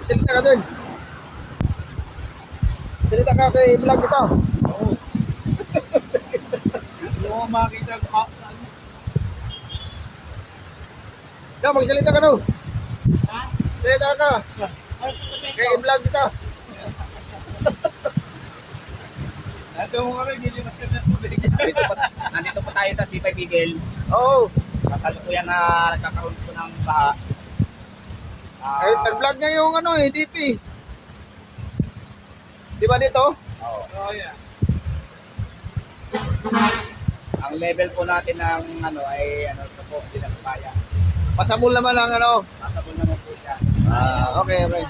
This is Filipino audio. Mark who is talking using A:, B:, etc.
A: Magsalita ka dun. Salita ka kay vlog ito.
B: Oo. Hindi mo makita ko.
A: Ikaw, magsalita ka dun.
B: Ha?
A: Salita ka. Kay vlog ito.
B: Ito mo kami, nilimas ka ng tubig.
C: Nandito po tayo sa C5 Eagle.
A: Oo.
C: Kasalukuyan na nagkakaroon po ng baha.
A: Ay, nag-vlog niya yung ano eh, DP. Di ba dito?
C: Oo.
B: Oh, yeah.
C: Ang level po natin ng ano ay ano ito po, hindi na kaya.
A: Pasabol naman ang ano.
C: Masabol naman po siya.
A: Okay, okay.